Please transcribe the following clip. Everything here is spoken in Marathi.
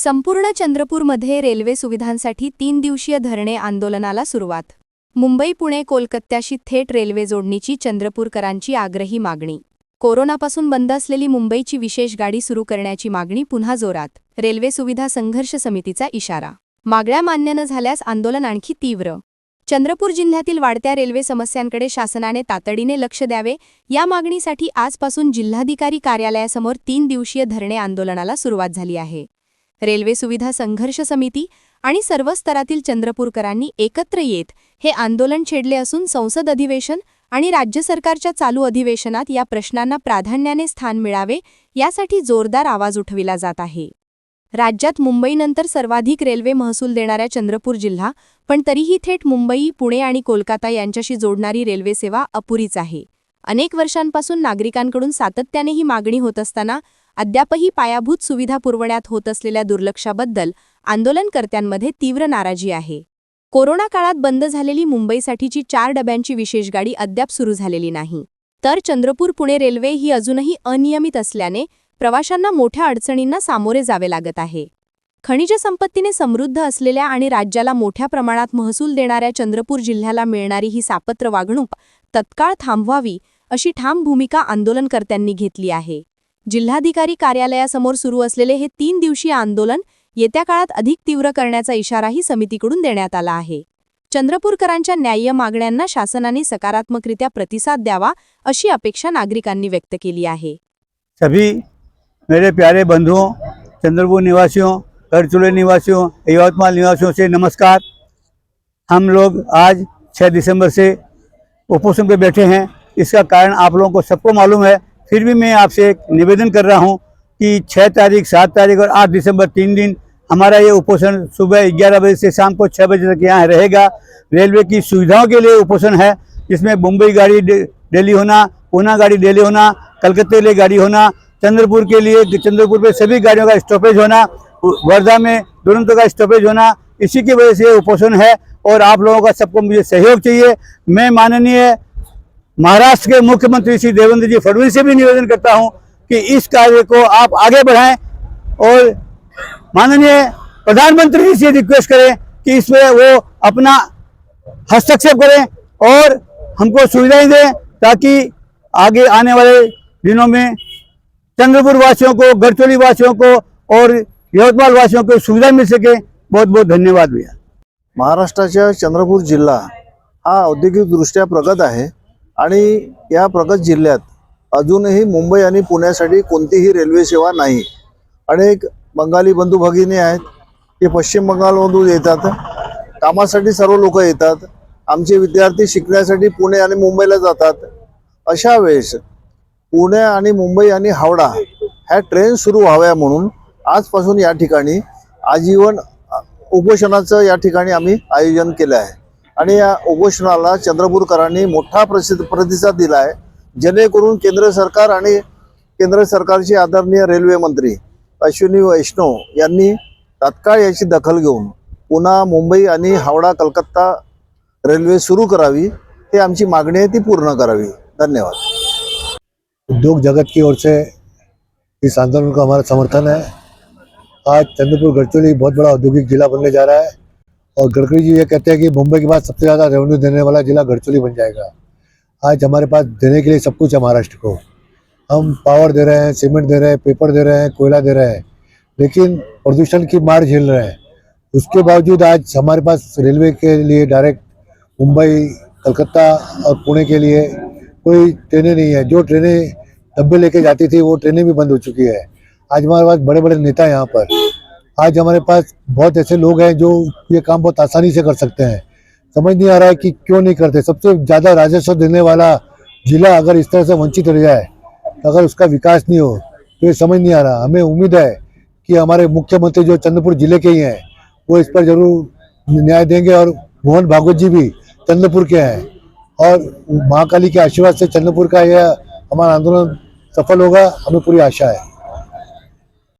संपूर्ण चंद्रपूरमध्ये रेल्वे सुविधांसाठी 3 दिवसीय धरणे आंदोलनाला सुरुवात। मुंबई, पुणे, कोलकात्याशी थेट रेल्वे जोडणीची चंद्रपूरकरांची आग्रही मागणी। कोरोनापासून बंद असलेली मुंबईची विशेष गाडी सुरू करण्याची मागणी पुन्हा जोरात। रेल्वे सुविधा संघर्ष समितीचा इशारा। मागण्या मान्य न झाल्यास आंदोलन आणखी तीव्र। चंद्रपूर जिल्ह्यातील वाढत्या रेल्वे समस्यांकडे शासनाने तातडीने लक्ष द्यावे, या मागणीसाठी आजपासून जिल्हाधिकारी कार्यालयासमोर 3 दिवसीय धरणे आंदोलनाला सुरुवात झाली आहे। रेल्वे सुविधा संघर्ष समिती आणि सर्व स्तरातील चंद्रपूरकरांनी एकत्र येत हे आंदोलन छेडले असून संसद अधिवेशन आणि राज्य सरकारच्या चालू अधिवेशनात या प्रश्नांना प्राधान्याने स्थान मिळावे यासाठी जोरदार आवाज उठविला जात आहे। राज्यात मुंबईनंतर सर्वाधिक रेल्वे महसूल देणाऱ्या चंद्रपूर जिल्हा, पण तरीही थेट मुंबई, पुणे आणि कोलकाता यांच्याशी जोडणारी रेल्वे सेवा अपुरीच आहे। अनेक वर्षांपासून नागरिकांकडून सातत्याने ही मागणी होत असताना अद्यापही पायाभूत सुविधा पुरवण्यात होत असलेल्या दुर्लक्षाबद्दल आंदोलनकर्त्यांमध्ये तीव्र नाराजी आहे। कोरोना काळात बंद झालेली मुंबईसाठीची 4 डब्यांची विशेष गाडी अद्याप सुरू झालेली नाही, तर चंद्रपूर-पुणे रेल्वे ही अजूनही अनियमित असल्याने प्रवाशांना मोठ्या अडचणींना सामोरे जावे लागत आहे। खनिज संपत्तीने समृद्ध असलेल्या आणि राज्याला मोठ्या प्रमाणात महसूल देणाऱ्या चंद्रपूर जिल्ह्याला मिळणारी ही सापत्र वागणूक तत्काळ थांबवावी अशी ठाम भूमिका आंदोलनकर्त्यांनी घेतली आहे। जिल्हाधिकारी कार्यालयासमोर सुरू असलेले हे 3 दिवसीय आंदोलन येत्या काळात अधिक तीव्र करण्याचा इशाराही समितीकडून देण्यात आला आहे। चंद्रपूरकरांच्या न्याय्य मागण्यांना शासनाने सकारात्मकरित्या प्रतिसाद द्यावा अशी अपेक्षा नागरिकांनी व्यक्त केली आहे। सभी मेरे प्यारे बंधुओं, चंद्रपुर निवासियों, गढ़चिरौली निवासियों, यवतमाल निवासियों से नमस्कार। हम लोग आज 6 दिसंबर से उपोषण पे बैठे हैं। इसका कारण आप लोगों को सबको मालूम है, फिर भी मैं आपसे एक निवेदन कर रहा हूं कि 6 तारीख, 7 तारीख और 8 दिसंबर 3 दिन हमारा ये उपोषण सुबह 11 बजे से शाम को 6 बजे तक यहाँ रहेगा। रेलवे की सुविधाओं के लिए उपोषण है, जिसमें मुंबई गाड़ी दिल्ली होना, पूना गाड़ी दिल्ली होना, कलकत्ते के लिए गाड़ी होना, चंद्रपुर के लिए चंद्रपुर पे सभी गाड़ियों का स्टॉपेज होना, वर्धा में दुरंतो का स्टॉपेज होना, इसी की वजह से ये उपोषण है। और आप लोगों का सबको मुझे सहयोग चाहिए। मैं माननीय महाराष्ट्र के मुख्यमंत्री श्री देवेंद्र जी फडणवीस से भी निवेदन करता हूं कि इस कार्य को आप आगे बढ़ाएं और माननीय प्रधानमंत्री जी से रिक्वेस्ट करें कि इसमें वो अपना हस्तक्षेप करें और हमको सुविधाएं दें, ताकि आगे आने वाले दिनों में चंद्रपुर वासियों को, गढ़चिरौली वासियों को और यवतमाल वासियों को सुविधा मिल सके। बहुत बहुत धन्यवाद भैया। महाराष्ट्राच्या चंद्रपूर जिल्हा हा औद्योगिकदृष्ट्या प्रगत आहे आणि या प्रगत जिल्ह्यात अजूनही मुंबई आणि पुण्यासाठी कोणतीही रेल्वे सेवा नाही। अनेक बंगाली बंधू भगिनी आहेत, ते पश्चिम बंगालमधून येतात, कामासाठी सर्व लोक येतात। आमचे विद्यार्थी शिकण्यासाठी पुणे आणि मुंबईला जातात। अशा वेळेस पुणे आणि मुंबई आणि हावडा ह्या ट्रेन सुरू व्हाव्या म्हणून आजपासून या ठिकाणी आजीवन उपोषणाचं या ठिकाणी आम्ही आयोजन केलं आहे आणि या उपोषणाला चंद्रपूरकरांनी मोठा प्रतिसाद दिला आहे, जेणेकरून केंद्र सरकार आणि केंद्र सरकारचे आदरणीय रेल्वे मंत्री अश्विनी वैष्णव यांनी तात्काळ याची दखल घेऊन पुन्हा मुंबई आणि हावडा कलकत्ता रेल्वे सुरू करावी, हे आमची मागणी आहे, ती पूर्ण करावी। धन्यवाद। उद्योग जगत की ओर से इस आंदोलन का हमारा समर्थन है। आज चंद्रपुर गढ़चिरौली बहुत बड़ा औद्योगिक जिला बनने जा रहा है और गडकरी जी ये कहते हैं कि मुंबई के बाद सबसे ज़्यादा रेवेन्यू देने वाला जिला गढ़चिरौली बन जाएगा। आज हमारे पास देने के लिए सब कुछ है महाराष्ट्र को। हम पावर दे रहे हैं, सीमेंट दे रहे हैं, पेपर दे रहे हैं, कोयला दे रहे हैं, लेकिन प्रदूषण की मार झेल रहे हैं। उसके बावजूद आज हमारे पास रेलवे के लिए डायरेक्ट मुंबई, कलकत्ता और पुणे के लिए कोई ट्रेनें नहीं है। जो ट्रेनें डब्बे लेके जाती थी वो ट्रेनें भी बंद हो चुकी है। आज हमारे पास बड़े बड़े नेता हैं यहाँ पर। आज हमारे पास बहुत ऐसे लोग हैं जो ये काम बहुत आसानी से कर सकते हैं। समझ नहीं आ रहा है कि क्यों नहीं करते। सबसे ज़्यादा राजस्व देने वाला जिला अगर इस तरह से वंचित रह जाए, अगर उसका विकास नहीं हो, तो ये समझ नहीं आ रहा। हमें उम्मीद है कि हमारे मुख्यमंत्री जो चंद्रपुर जिले के ही हैं वो इस पर जरूर न्याय देंगे और मोहन भागवत जी भी चंद्रपुर के हैं और महाकाली के आशीर्वाद से चंद्रपुर का यह हमारा आंदोलन सफल होगा, हमें पूरी आशा है।